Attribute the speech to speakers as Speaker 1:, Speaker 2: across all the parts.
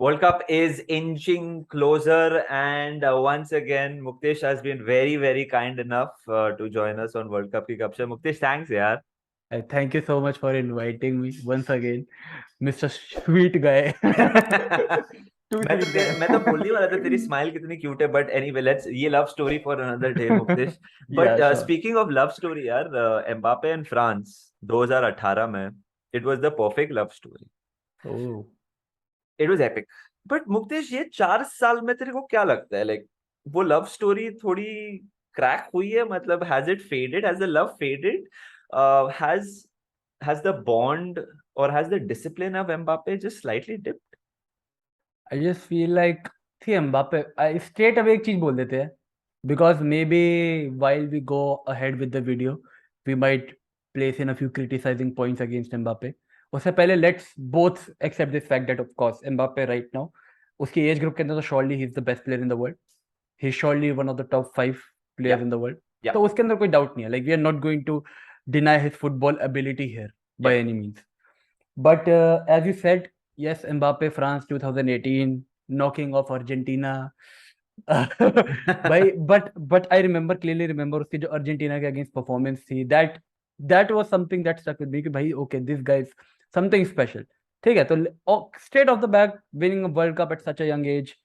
Speaker 1: World Cup is inching closer, and once again, Muktesh has been very, very kind enough to join us on World Cup ki Kapsha. Muktesh, thanks, yaar.
Speaker 2: Thank you so much for inviting me once again, Mr. Sweet guy. Too sweet
Speaker 1: मैं तो
Speaker 2: guy.
Speaker 1: बोलने ही वाला था तेरी smile कितनी cute है but anyway let's ये love story for another day Muktesh but
Speaker 2: Yeah, sure.
Speaker 1: Speaking of love story यार एम्बापे एंड फ्रांस 2018 में it was the perfect love story
Speaker 2: Oh.
Speaker 1: It was epic but Muktesh ये 4 साल में तेरे को क्या लगता है लाइक वो लव स्टोरी थोड़ी क्रैक हुई है मतलब has it faded has the love faded has has the bond और has the discipline of Mbappe just slightly dipped
Speaker 2: I just feel like see Mbappe, straight away एक चीज बोल देते हैं because maybe while we go ahead with the video we might place in a few criticizing points against Mbappe. उससे पहले let's both accept this fact that of course Mbappe right now उसकी age group के अंदर तो surely he is the best player in the world. He is surely one of the top 5 players
Speaker 1: yeah
Speaker 2: in the world.
Speaker 1: yeah
Speaker 2: तो उसके अंदर कोई doubt नहीं है like we are not going to deny his football ability here by
Speaker 1: yeah
Speaker 2: any means. But as you said, yes, Mbappe, France 2018, knocking off Argentina. भाई but I remember clearly remember उसकी जो Argentina के against performance थी that was something that stuck with me कि भाई okay this guy is something special. ठीक है तो straight off the back winning a World Cup at such a young age,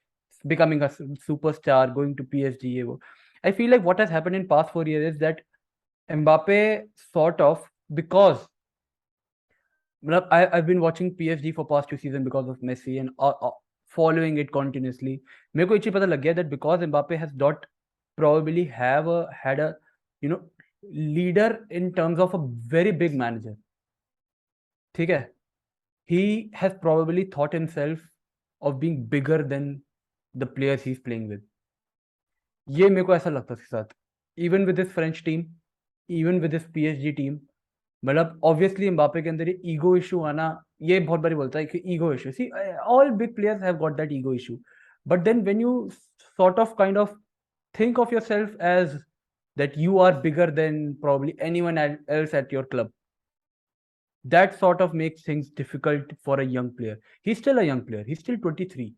Speaker 2: becoming a superstar, going to PSG ये वो. I feel like what has happened in past 4 years is that Mbappe sort of because I've been watching PSG for past 2 seasons because of Messi and following it continuously. मेरे को एक चीज पता लग गया that because Mbappe has not probably had a you know leader in terms of a very big manager. ठीक है, he has probably thought himself of being bigger than the players he's playing with. ये मेरे को ऐसा लगता है उसके साथ. Even with his French team, even with his PSG team, मतलब ऑब्वियसली एम्बापे के अंदर ये ईगो इशू आना ये बहुत बारी बोलता है कि ego issue see all big players have got that ego issue but then when you sort of kind of think of yourself as that you are bigger than probably anyone else at your club, that sort of makes things difficult for a young player. He's still a young player, he's still 23.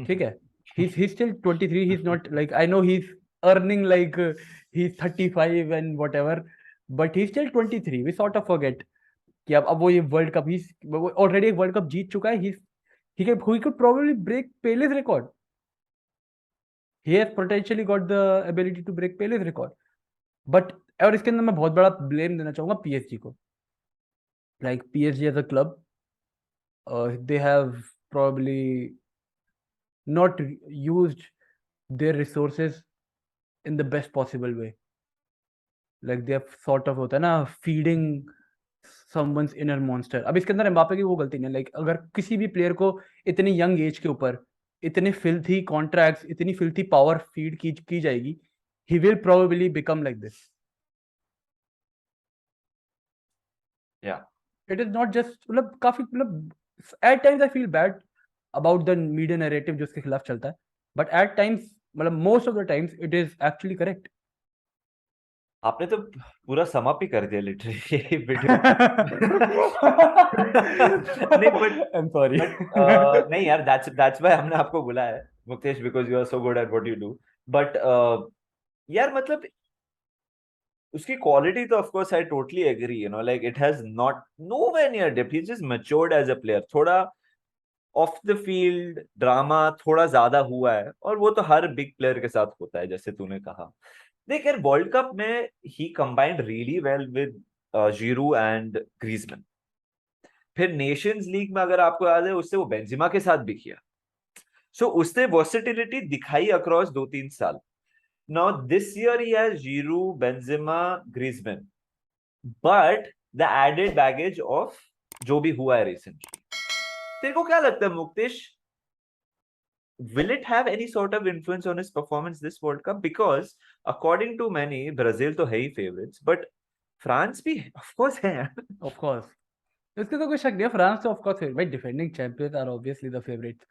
Speaker 2: ठीक है, he's still 23. He's not like, I know he's earning like he's 35 and whatever, but he's still 23. We sort of forget कि अब वो ये world cup ही already एक world cup जीत चुका है. He could probably break Pele's record. He has potentially got the ability to break Pele's record. But और इसके अंदर मैं बहुत बड़ा ब्लेम देना चाहूंगा पीएसजी को. Like PSG as a club, they have probably not used their resources in the best possible way. Like they have sort of होता है ना feeding someone's inner monster. अब इसके अंदर एम्बापे की वो गलती नहीं है. Like अगर किसी भी प्लेयर को इतनी यंग एज के ऊपर इतने filthy contracts, इतनी filthy power feed की जाएगी, he will probably become like this.
Speaker 1: yeah
Speaker 2: It is not just मतलब काफी मतलब at times I feel bad about the media narrative जो उसके खिलाफ चलता है, but at times मतलब most of the times it is actually correct.
Speaker 1: आपने तो पूरा सम अप ही कर दिया लिटरली वीडियो नहीं बट
Speaker 2: I'm sorry.
Speaker 1: नहीं यार दैट्स व्हाई हमने आपको बुलाया है Mukesh because you are so good at what you do but यार मतलब उसकी क्वालिटी तो of course I totally agree you know like it has not nowhere near depth he just matured as a player थोड़ा off the field drama थोड़ा ज्यादा हुआ है और वो तो हर बिग प्लेयर के साथ होता है जैसे तूने कहा देख यार वर्ल्ड कप में he combined really well with Giroud and Griezmann फिर नेशंस लीग में अगर आपको याद है उससे वो बेंजिमा के साथ भी किया सो उसने वर्सेटिलिटी दिखाई अक्रॉस 2-3 साल now this year he has Giroud Benzema Griezmann but the added baggage of जो भी हुआ है रिसेंटली तेरे को क्या लगता है Muktesh will it have any sort of influence on his performance this World Cup? Because according to many, Brazil तो है ही favorites, but France भी of course है यार.
Speaker 2: Of course. इसके तो कोई शक नहीं है. फ्रांस तो of course है. Right, defending champions are obviously the favorites.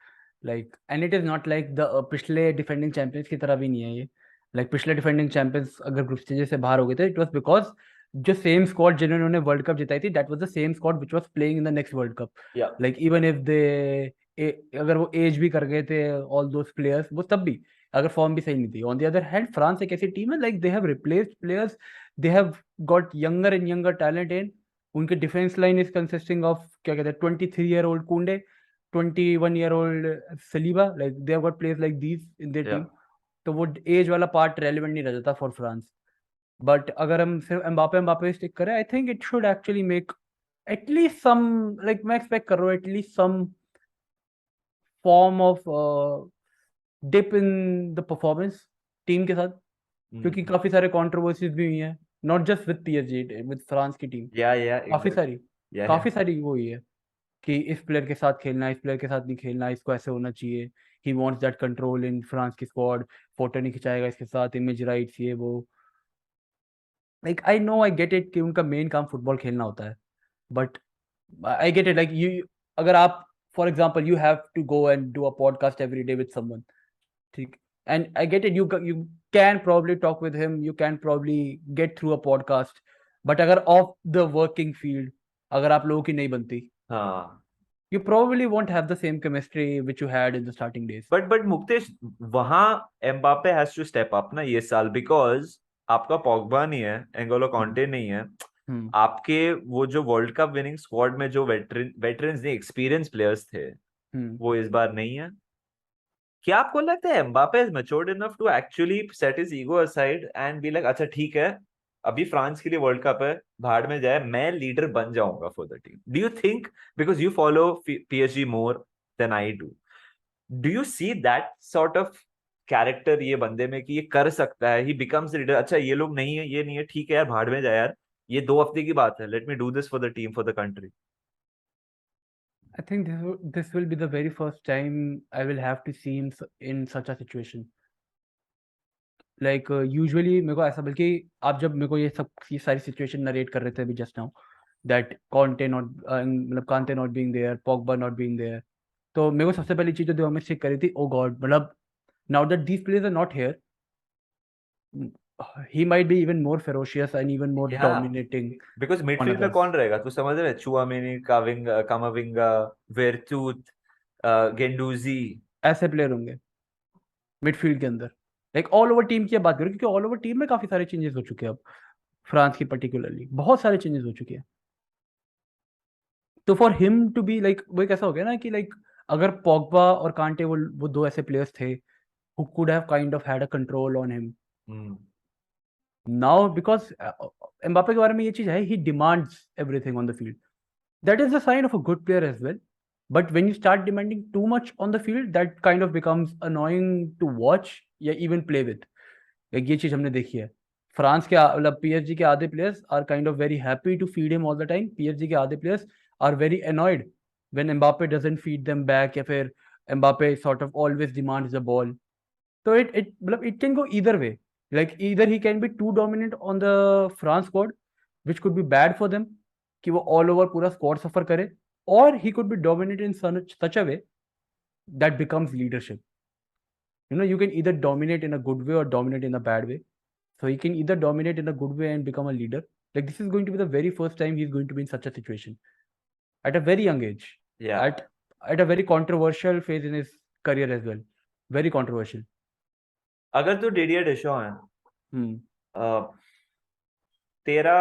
Speaker 2: Like, and it is not like the पिछले defending champions की तरह भी नहीं है ये. Like पिछले defending champions अगर ग्रुप स्टेज से बाहर हो गए थे, it was because जो सेम स्क्वाड जिन्होंने वर्ल्ड कप जिताई थी, that was the same squad which was playing in the next World Cup.
Speaker 1: Yeah.
Speaker 2: Like even if they अगर वो एज भी कर गए थे ऑल दोस प्लेयर्स, वो तब भी अगर फॉर्म भी सही नहीं थी। On the other hand France एक ऐसी टीम है, like they have replaced players, they have got younger and younger talent in. उनके defence line is consisting of क्या कहते हैं 23-year-old Kounde, 21-year-old Saliba, like they have got players like these in their team.
Speaker 1: या
Speaker 2: तो वो as वाला part relevant नहीं रह जाता फॉर फ्रांस। बट अगर हम सिर्फ एम्बापे एम्बापे स्टिक करें, I think it should actually make at least some, like मैं एक्सपेक्ट कर रहा हूँ at least some form of dip in the performance team के साथ, क्योंकि काफी सारे कंट्रोवर्सीज भी हुई हैं, not just with PSG, with France की टीम।
Speaker 1: या
Speaker 2: काफी
Speaker 1: एग्जैक्ट
Speaker 2: सारी
Speaker 1: या
Speaker 2: काफी सारी वो हुई है कि इस प्लेयर के साथ खेलना, इस प्लेयर के साथ नहीं खेलना, इसको ऐसे होना चाहिए, he wants that control in France की स्क्वाड, फोटो नहीं खिंचाएगा इसके साथ, इमेज राइट्स, ये वो। Like I know, I get it कि उनका मेन काम फुटबॉल खेलना होता है, but I get it, like you, अगर आप for example you have to go and do a podcast every day with someone, ठीक, and I get it, you can probably talk with him, you can probably get through a podcast, but अगर off the working field अगर आप लोगों की नहीं बनती,
Speaker 1: हाँ।
Speaker 2: you probably won't have the same chemistry which you had in the starting days.
Speaker 1: But Muktesh, वहां Mbappe has to step up ना ये साल, बिकॉज आपका पॉगबा नहीं है, एंगोलो
Speaker 2: हम्म
Speaker 1: कॉन्टे नहीं है,
Speaker 2: हम्म
Speaker 1: आपके वो जो वर्ल्ड कप विनिंग स्क्वाड में जो वेटरन्स नहीं, एक्सपीरियंस प्लेयर्स थे,
Speaker 2: हम्म
Speaker 1: वो इस बार नहीं है। क्या आपको लगता है Mbappe is matured enough to actually set his ego aside and be like, अच्छा ठीक है, अभी फ्रांस के लिए वर्ल्ड कप है, भाड़ में जाए, मैं लीडर बन जाऊंगा for the team? Do you think, because you follow PSG more than I do you see that sort of character ये बंदे में कि ये कर सकता है, ही बिकम्स लीडर, अच्छा ये लोग नहीं है, ये नहीं है, ठीक है यार, भाड़ में जाए यार, ये 2 हफ्ते की बात है, let me do this for the team, for the country?
Speaker 2: I think this will be the very first time I will have to see him in such a situation. Like usually मेरे को ऐसा, बल्कि आप जब मेरे को ये सारी सिचुएशन नरेट कर रहे थे अभी just now, that Conte not, मतलब Conte not being there, Pogba not being there, तो मेरे को सबसे पहली चीज जो दिमाग में स्टिक करी थी, ओ गॉड, मतलब now that these players are not here, he might be even more ferocious and even more
Speaker 1: या
Speaker 2: dominating
Speaker 1: बिकॉज
Speaker 2: on
Speaker 1: मिडफील्ड में
Speaker 2: others.
Speaker 1: कौन रहेगा, तू समझ रहे, चुआमेनी, काविंगा, कामाविंगा, वेरतूत, गेंडूजी।
Speaker 2: ऐसे प्लेयर होंगे मिडफील्ड के अंदर। लाइक ऑल ओवर टीम की अब बात करें, क्योंकि ऑल ओवर टीम में काफी सारे चेंजेस हो चुके हैं अब, फ्रांस की पर्टिकुलरली बहुत सारे चेंजेस हो चुके हैं। तो for him to be like, वो एक ऐसा हो गया ना कि लाइक अगर पॉगबा और कांटे वो दो ऐसे प्लेयर्स थे who could have kind of had a control on him, now because Mbappe के बारे में ये चीज है, he demands everything on the field, that is a sign of a good player as well, but when you start demanding too much on the field, that kind of becomes annoying to watch या even play with. एक ये चीज हमने देखी है, France के मतलब PSG के आधे players are kind of very happy to feed him all the time, PSG के आधे players are very annoyed when Mbappe doesn't feed them back, या फिर Mbappe sort of always demands the ball. So it मतलब it can go either way, like either he can be too dominant on the France squad which could be bad for them कि वो all over पूरा squad suffer करे, or he could be dominant in such a way that becomes leadership. You know, you can either dominate in a good way or dominate in a bad way. So he can either dominate in a good way and become a leader. Like this is going to be the very first time he's going to be in such a situation at a very young age,
Speaker 1: या
Speaker 2: at a very controversial phase in his career as well. Very controversial.
Speaker 1: अगर तू Didier डेशो है,
Speaker 2: Hmm.
Speaker 1: तेरा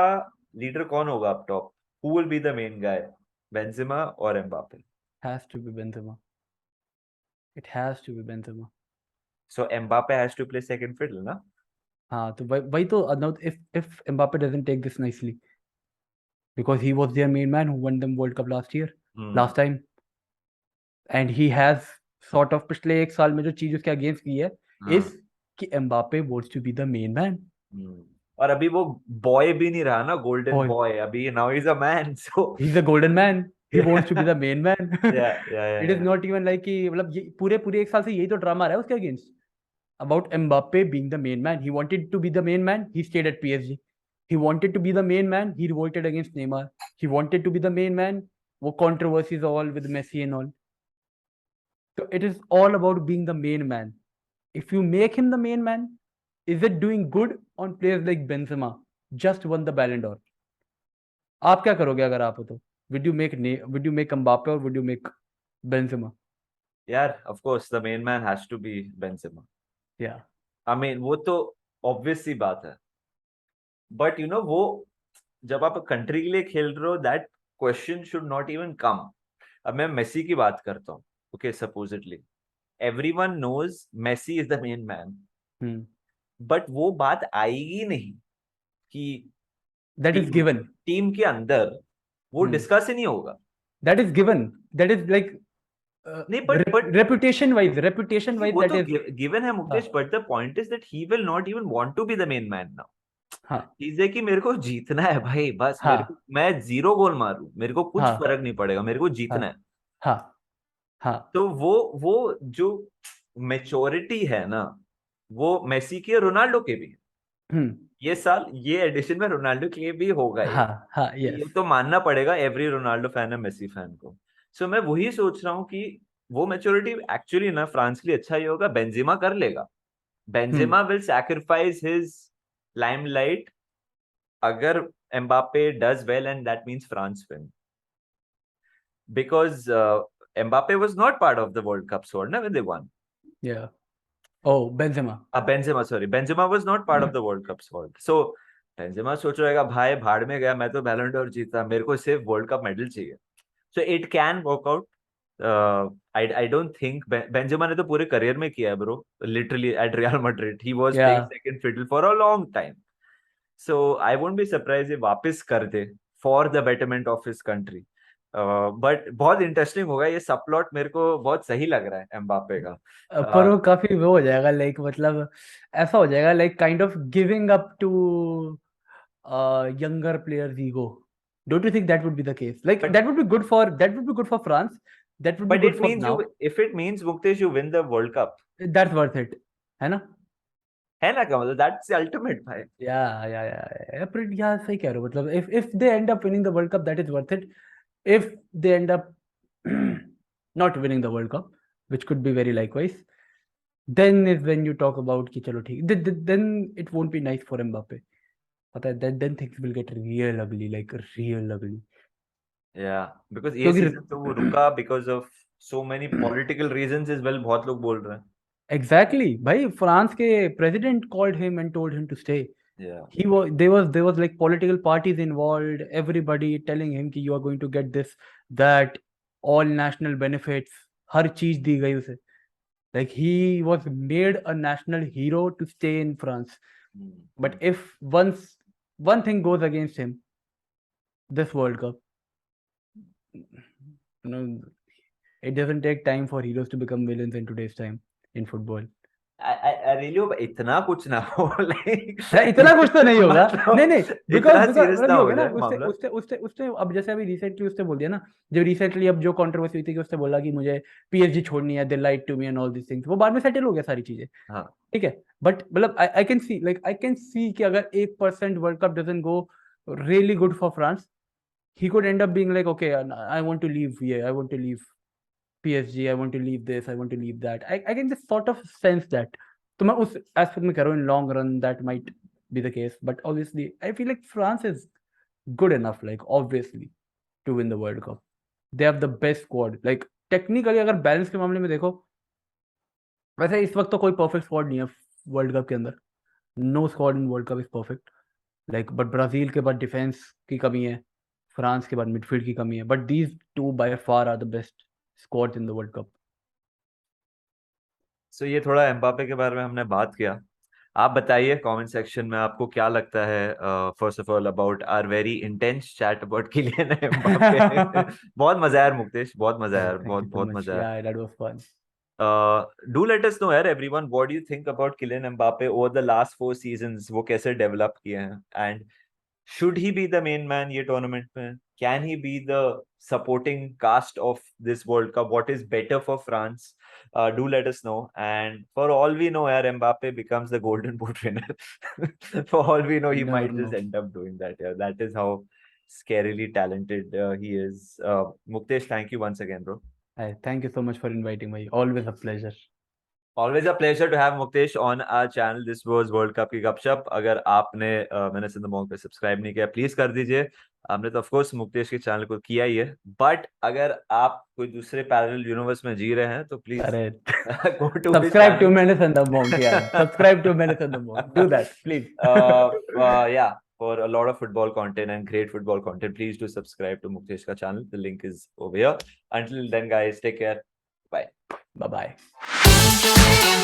Speaker 1: leader कौन होगा up top? Who will be the main guy, Benzema और Mbappe?
Speaker 2: Has to be Benzema. It has to be Benzema.
Speaker 1: So Mbappe has to play second fiddle ना?
Speaker 2: हाँ तो वही तो, now if Mbappe doesn't take this nicely, because he was their main man who won them World Cup last time, and he has sort of पिछले एक साल में जो चीज उसके अगेंस्ट की है is कि Mbappe wants to be the main man.
Speaker 1: और अभी वो बॉय भी नहीं रहा ना, गोल्डन
Speaker 2: Boy,
Speaker 1: बॉय, अभी now is a man, so
Speaker 2: he's the golden man. He wants to be the main man.
Speaker 1: या या
Speaker 2: It is not even like कि मतलब ये पूरे पूरे एक साल से यही तो ड्रामा रहा है उसके against about Mbappe being the main man. He wanted to be the main man. He stayed at PSG. He wanted to be the main man. He revolted against Neymar. He wanted to be the main man. वो controversies all with Messi and all. So it is all about being the main man. If you make him the main man, is it doing good on players like Benzema? Just won the Ballon d'Or. आप क्या करोगे अगर आप हो तो? Would you make Mbappe or would you make Benzema?
Speaker 1: यार of course the main man has to be Benzema.
Speaker 2: Yeah.
Speaker 1: I mean वो तो obvious सी बात है, but you know वो जब आप कंट्री के लिए खेल रहे हो that question should not even come. अब मैं मेसी की बात करता हूँ. Okay, supposedly everyone knows Messi is the main man,
Speaker 2: Hmm.
Speaker 1: But वो बात आएगी नहीं कि
Speaker 2: That is
Speaker 1: team
Speaker 2: given.
Speaker 1: Team के अंदर वो
Speaker 2: Hmm.
Speaker 1: डिस्कस ही नहीं होगा.
Speaker 2: That is given. That is like
Speaker 1: नहीं बट
Speaker 2: reputation wise
Speaker 1: वो
Speaker 2: that
Speaker 1: तो
Speaker 2: is.
Speaker 1: गिवन है मुकेश,
Speaker 2: हाँ.
Speaker 1: But the point is that he will not even want to be the main man now.
Speaker 2: हाँ.
Speaker 1: चीज कि मेरे को जीतना है भाई, बस मेरे को,
Speaker 2: हाँ.
Speaker 1: मैं 0 गोल मारूं मेरे को कुछ
Speaker 2: हाँ.
Speaker 1: फर्क नहीं पड़ेगा, मेरे को
Speaker 2: हाँ.
Speaker 1: जीतना है.
Speaker 2: हाँ. हाँ.
Speaker 1: तो वो जो मेच्योरिटी है ना, वो मेसी की और रोनाल्डो के भी है.
Speaker 2: हम्म.
Speaker 1: ये साल ये एडिशन में रोनाल्डो के लिए भी होगा ही.
Speaker 2: हाँ. हाँ. यस.
Speaker 1: ये तो मानना पड़ेगा एवरी रोनाल्डो फैन है मेसी फैन को. सो मैं वही सोच रहा हूँ कि वो मेच्योरिटी एक्चुअली ना फ्रांस के लिए अच्छा ही होगा. बेंजेमा कर लेगा.
Speaker 2: Hmm.
Speaker 1: Benzema will sacrifice his limelight अगर Mbappe does well, and that means France win. Because Mbappe was not part of the World Cup squad na, when they won.
Speaker 2: Yeah. Oh, Benzema.
Speaker 1: Benzema, sorry. Benzema was not part of the World Cup squad. So Benzema सोच रहेगा भाई भाड़ में गया, मैं तो बैलन door जीता, मेरे को सिर्फ वर्ल्ड कप मेडल चाहिए. So it can work out. I don't think Benzema ने तो पूरे करियर में किया है bro. Literally at Real Madrid he was playing
Speaker 2: Yeah.
Speaker 1: second fiddle for a long time. So I won't be surprised if वापस कर दे for the betterment of his country. But बहुत interesting होगा ये सब प्लॉट, मेरे को बहुत सही लग रहा है एम्बापे का.
Speaker 2: पर वो काफी वो हो जाएगा लाइक मतलब ऐसा हो जाएगा like kind of giving up to younger players ego. Don't you think that would be the case? Like
Speaker 1: but
Speaker 2: that would be good for France. That would be
Speaker 1: but
Speaker 2: good
Speaker 1: it
Speaker 2: for
Speaker 1: means
Speaker 2: now.
Speaker 1: you, if it means Muktesh you win the World Cup,
Speaker 2: That's worth it. है ना?
Speaker 1: है ना, क्या मतलब that's the ultimate भाई.
Speaker 2: Yeah, सही कह रहे हो मतलब if they end up winning the World Cup, that is worth it. If they end up not winning the World Cup, which could be very likewise, then is when you talk about कि चलो ठीक, then it won't be nice for Mbappe. पता है, then things will get real ugly, like real ugly.
Speaker 1: Yeah, because ये
Speaker 2: क्योंकि
Speaker 1: season तो वो रुका because of so many political reasons as well, बहुत लोग बोल रहे हैं.
Speaker 2: exactly भाई फ्रांस के president called him and told him to stay.
Speaker 1: Yeah.
Speaker 2: There was like political parties involved, everybody telling him कि you are going to get this, that, all national benefits, हर चीज दी गई उसे. Like he was made a national hero to stay in France. But if one thing goes against him, this World Cup, you know, it doesn't take time for heroes to become villains in today's time in football.
Speaker 1: I really hope इतना कुछ ना हो like
Speaker 2: इतना कुछ तो नहीं होगा.
Speaker 1: मतलब
Speaker 2: नहीं
Speaker 1: इतना
Speaker 2: because
Speaker 1: सीरियस
Speaker 2: मतलब
Speaker 1: ना
Speaker 2: ये हो
Speaker 1: हो
Speaker 2: गया ना,
Speaker 1: जाए
Speaker 2: उससे
Speaker 1: मामला.
Speaker 2: उससे उससे उससे अब जैसे अभी रिसेंटली उसने बोल दिया ना, जब रिसेंटली अब जो कंट्रोवर्सी हुई थी कि उसने बोला कि मुझे पीएसजी छोड़नी है, they lied to me and all this things, वो बाद में सेटल हो गया सारी चीजें.
Speaker 1: हाँ.
Speaker 2: ठीक है. बट मतलब आई कैन सी कि अगर 1% world cup doesn't go really good for France, he could end up being like, okay, I want to leave. Yeah, I want to leave PSG. I want to leave this. I want to leave that. I can just sort of sense that. तो मैं उस aspect में कह रहा हूँ, in long run that might be the case. But obviously, I feel like France is good enough, like obviously, to win the World Cup. They have the best squad. Like technically, अगर balance के मामले में देखो, वैसे इस वक्त तो कोई परफेक्ट स्क्वाड नहीं है वर्ल्ड कप के अंदर. No squad in world cup is perfect. Like but Brazil के बाद डिफेंस की कमी है, फ्रांस के बाद मिडफील्ड की कमी है, but these two by far are the best squads in the world cup.
Speaker 1: So ये थोड़ा एम्बापे के बारे में हमने बात किया. आप बताइए कमेंट सेक्शन में आपको क्या लगता है first of all about our very intense chat about Kylian Mbappe. बहुत मजा आया यार मुक्तेश, बहुत मजा आया यार,
Speaker 2: Thank
Speaker 1: बहुत
Speaker 2: you so
Speaker 1: बहुत
Speaker 2: much.
Speaker 1: मजा आया.
Speaker 2: Yeah, that was fun.
Speaker 1: Do let us know यार everyone, what do you think about Kylian Mbappe over the last 4 seasons, वो कैसे डेवलप किए हैं, and should he be the main man ये tournament में, can he be the supporting cast of this World Cup, what is better for France? Do let us know, and for all we know यार Mbappe becomes the golden boot winner. For all we know he
Speaker 2: Never
Speaker 1: might just
Speaker 2: know.
Speaker 1: end up doing that. Yeah, that is how scarily talented he is. Muktesh, thank you once again bro.
Speaker 2: Thank you so much for inviting me. Always a pleasure.
Speaker 1: Always a pleasure to have Muktesh on our channel. This was World Cup की गपशप. अगर आपने Menace The Monk पे subscribe नहीं किया please कर दीजिए. हमने तो ऑफ कोर्स मुकेश के चैनल को किया ही है, बट अगर आप कोई दूसरे पैरेलल यूनिवर्स में जी रहे हैं तो प्लीज
Speaker 2: अरे
Speaker 1: go to his
Speaker 2: subscribe to
Speaker 1: channel.
Speaker 2: Menace and the Monk, yeah. Subscribe to Menace and the Monk. Do that, please.
Speaker 1: Yeah, for a lot of football content and great football content, please do subscribe to Muktesh ka channel. The link is over here. Until then, guys, take care. Bye.
Speaker 2: Bye-bye.